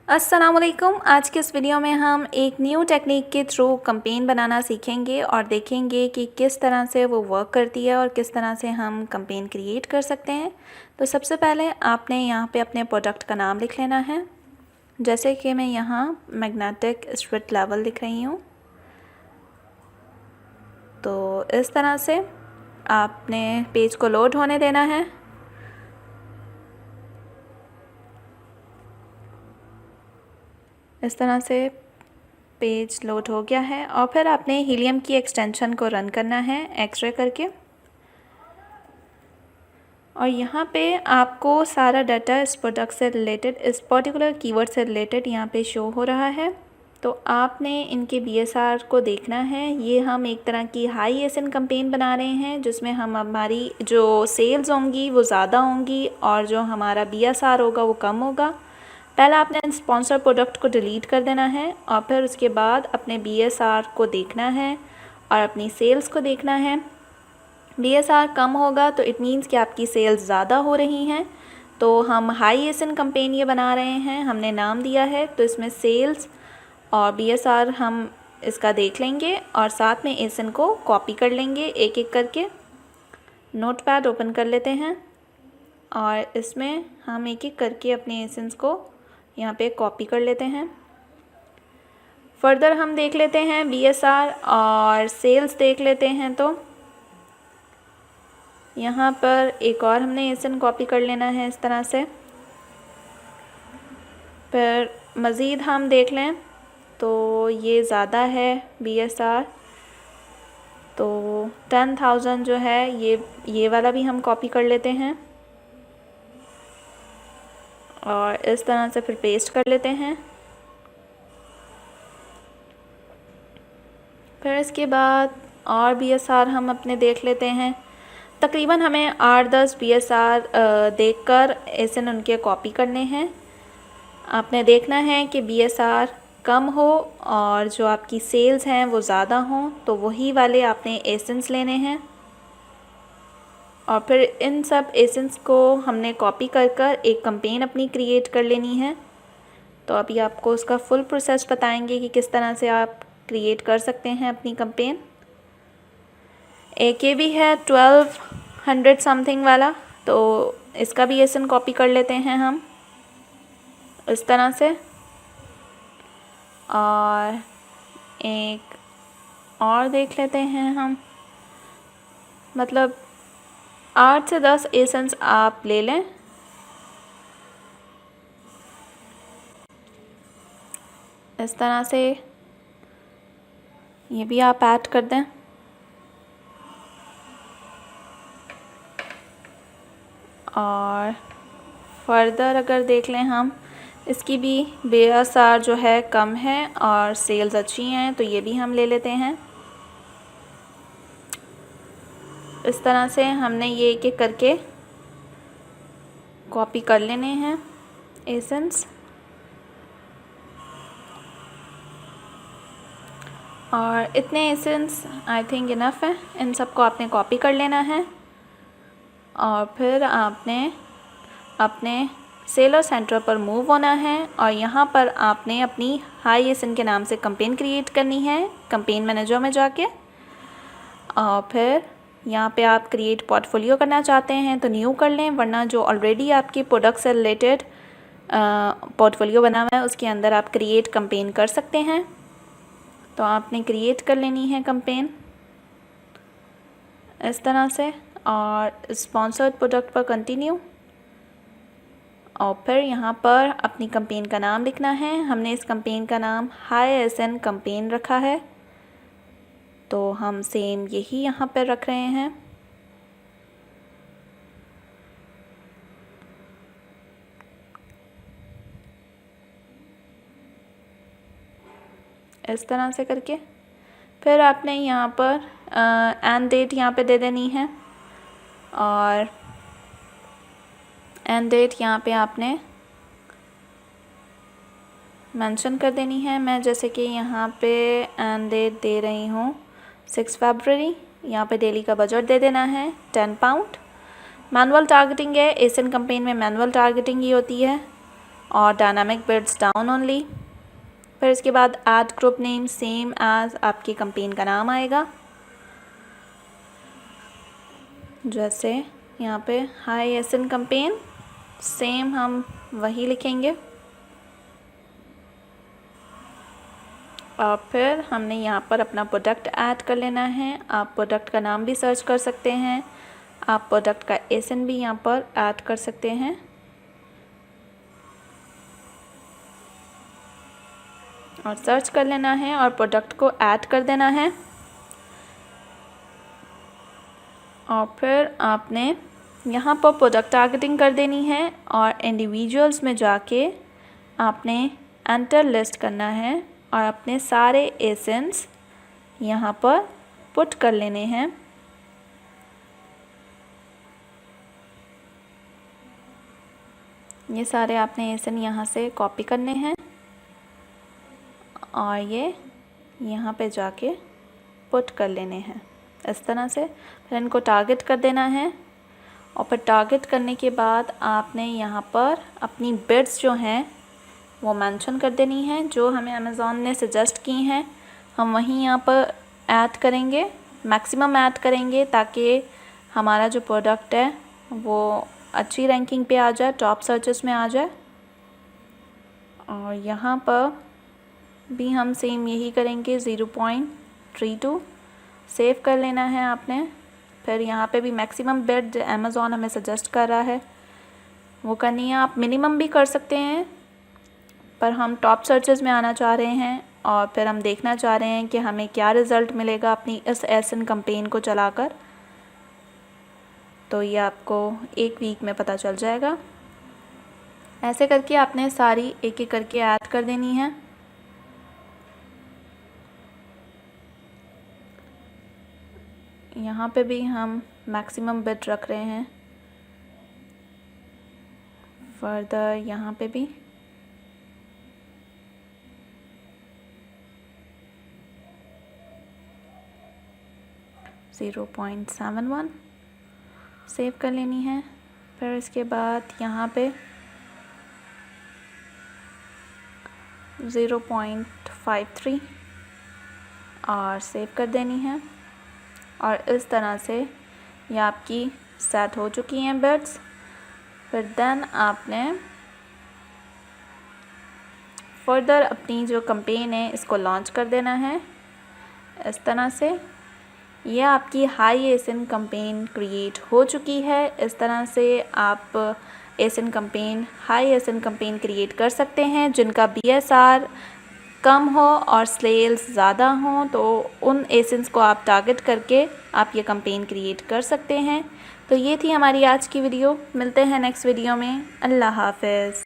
अस्सलामुअलैकुम। आज के इस वीडियो में हम एक न्यू टेक्निक के थ्रू कैंपेन बनाना सीखेंगे और देखेंगे कि किस तरह से वो वर्क करती है और किस तरह से हम कैंपेन क्रिएट कर सकते हैं। तो सबसे पहले आपने यहाँ पे अपने प्रोडक्ट का नाम लिख लेना है। जैसे कि मैं यहाँ मैग्नेटिक स्पिरिट लेवल लिख रही हूँ। तो इस तरह से आपने पेज को लोड होने देना है। इस तरह से पेज लोड हो गया है और फिर आपने हीलियम की एक्सटेंशन को रन करना है एक्सरे करके। और यहाँ पे आपको सारा डाटा इस प्रोडक्ट से रिलेटेड, इस पर्टिकुलर कीवर्ड से रिलेटेड यहाँ पे शो हो रहा है। तो आपने इनके बीएसआर को देखना है। ये हम एक तरह की हाई एसएन कैंपेन बना रहे हैं जिसमें हम हमारी जो सेल्स होंगी वो ज़्यादा होंगी और जो हमारा बीएसआर होगा वो कम होगा। पहले आपने स्पॉन्सर प्रोडक्ट को डिलीट कर देना है और फिर उसके बाद अपने बीएसआर को देखना है और अपनी सेल्स को देखना है। बीएसआर कम होगा तो इट मीन्स कि आपकी सेल्स ज़्यादा हो रही हैं। तो हम हाई एसएन कैंपेन ये बना रहे हैं, हमने नाम दिया है। तो इसमें सेल्स और बीएसआर हम इसका देख लेंगे और साथ में एसएन को कॉपी कर लेंगे एक एक करके। नोटपैड ओपन कर लेते हैं और इसमें हम एक एक करके अपने एसेंस को यहाँ पे कॉपी कर लेते हैं। फर्दर हम देख लेते हैं बीएसआर और सेल्स देख लेते हैं। तो यहाँ पर एक और हमने एसेन कॉपी कर लेना है इस तरह से। फिर मज़ीद हम देख लें तो ये ज़्यादा है बीएसआर, तो 10,000 जो है ये वाला भी हम कॉपी कर लेते हैं और इस तरह से फिर पेस्ट कर लेते हैं। फिर इसके बाद और बीएसआर हम अपने देख लेते हैं। तकरीबन हमें 8-10 बीएसआर देखकर एसएन उनके कॉपी करने हैं। आपने देखना है कि बीएसआर कम हो और जो आपकी सेल्स हैं वो ज़्यादा हों, तो वही वाले आपने एसेंस लेने हैं और फिर इन सब एसेंस को हमने कॉपी कर कर एक कैंपेन अपनी क्रिएट कर लेनी है। तो अभी आपको उसका फुल प्रोसेस बताएंगे कि किस तरह से आप क्रिएट कर सकते हैं अपनी कैंपेन। एक ये भी है 1200 समथिंग वाला, तो इसका भी एसेंस कॉपी कर लेते हैं हम इस तरह से। और एक और देख लेते हैं हम, मतलब 8 से 10 एसेंस आप ले लें। इस तरह से ये भी आप ऐड कर दें। और फर्दर अगर देख लें हम, इसकी भी बीएसआर जो है कम है और सेल्स अच्छी हैं, तो ये भी हम ले लेते हैं। इस तरह से हमने ये एक एक करके कॉपी कर लेने हैं एसेंस। और इतने एसेंस आई थिंक इनफ है। इन सबको आपने कॉपी कर लेना है और फिर आपने अपने सेलर सेंटर पर मूव होना है और यहाँ पर आपने अपनी हाई एसएन के नाम से कैंपेन क्रिएट करनी है कैंपेन मैनेजर में जाके। और फिर यहाँ पे आप क्रिएट पोर्टफोलियो करना चाहते हैं तो न्यू कर लें, वरना जो ऑलरेडी आपकी प्रोडक्ट से रिलेटेड पोर्टफोलियो बना हुआ है उसके अंदर आप क्रिएट कैंपेन कर सकते हैं। तो आपने क्रिएट कर लेनी है कैंपेन इस तरह से और स्पॉन्सर्ड प्रोडक्ट पर कंटिन्यू। और फिर यहाँ पर अपनी कैंपेन का नाम लिखना है। हमने इस कैंपेन का नाम हाई एसएन कैंपेन रखा है, तो हम सेम यही यहाँ पर रख रहे हैं। इस तरह से करके फिर आपने यहाँ पर एंड डेट यहाँ पे दे देनी है और एंड डेट यहाँ पे आपने मेंशन कर देनी है। मैं जैसे कि यहाँ पे एंड डेट दे रही हूँ 6 फरवरी। यहाँ पे डेली का बजट दे देना है 10 पाउंड। मैनुअल टारगेटिंग है, एशियन कैंपेन में मैनुअल टारगेटिंग ही होती है। और डायनामिक बिड्स डाउन ओनली। फिर इसके बाद ad group name same as आपकी कंपेन का नाम आएगा, जैसे यहाँ पे हाई एसएन कंपेन, सेम हम वही लिखेंगे। और फिर हमने यहाँ पर अपना प्रोडक्ट ऐड कर लेना है। आप प्रोडक्ट का नाम भी सर्च कर सकते हैं, आप प्रोडक्ट का एसएन भी यहाँ पर ऐड कर सकते हैं। और सर्च कर लेना है और प्रोडक्ट को ऐड कर देना है। और फिर आपने यहाँ पर प्रोडक्ट टारगेटिंग कर देनी है और इंडिविजुअल्स में जाके आपने एंटर लिस्ट करना है और अपने सारे एसेंस यहाँ पर पुट कर लेने हैं। ये सारे आपने एसेन यहाँ से कॉपी करने हैं और ये यहाँ पे जाके पुट कर लेने हैं इस तरह से। फिर इनको टारगेट कर देना है और फिर टारगेट करने के बाद आपने यहाँ पर अपनी बिड्स जो हैं वो मेंशन कर देनी है, जो हमें अमेज़ॉन ने सजेस्ट की हैं हम वहीं यहाँ पर ऐड करेंगे, मैक्सिमम ऐड करेंगे ताकि हमारा जो प्रोडक्ट है वो अच्छी रैंकिंग पे आ जाए, टॉप सर्चेस में आ जाए। और यहाँ पर भी हम सेम यही करेंगे, 0.32 सेव कर लेना है आपने। फिर यहाँ पे भी मैक्सिमम बिड अमेज़ॉन हमें सजेस्ट कर रहा है वो करनी है। आप मिनिमम भी कर सकते हैं, पर हम टॉप सर्चेस में आना चाह रहे हैं और फिर हम देखना चाह रहे हैं कि हमें क्या रिज़ल्ट मिलेगा अपनी इस एसएन कंपेन को चलाकर। तो ये आपको 1 वीक में पता चल जाएगा। ऐसे करके आपने सारी एक एक करके ऐड कर देनी है। यहाँ पे भी हम मैक्सिमम बिड रख रहे हैं। फर्दर यहाँ पे भी .71 सेव कर लेनी है। फिर इसके बाद यहाँ पे 0.53 और सेव कर देनी है। और इस तरह से ये आपकी सेट हो चुकी हैं बिड्स। फिर देन आपने फर्दर अपनी जो कंपेन है इसको लॉन्च कर देना है इस तरह से। यह आपकी हाई एसएन कंपेन क्रिएट हो चुकी है। इस तरह से आप एसएन कंपेन, हाई एसएन कंपेन क्रिएट कर सकते हैं। जिनका बीएसआर कम हो और सेल्स ज़्यादा हों तो उन एसेंस को आप टारगेट करके आप ये कंपेन क्रिएट कर सकते हैं। तो ये थी हमारी आज की वीडियो। मिलते हैं नेक्स्ट वीडियो में। अल्लाह हाफ़िज़।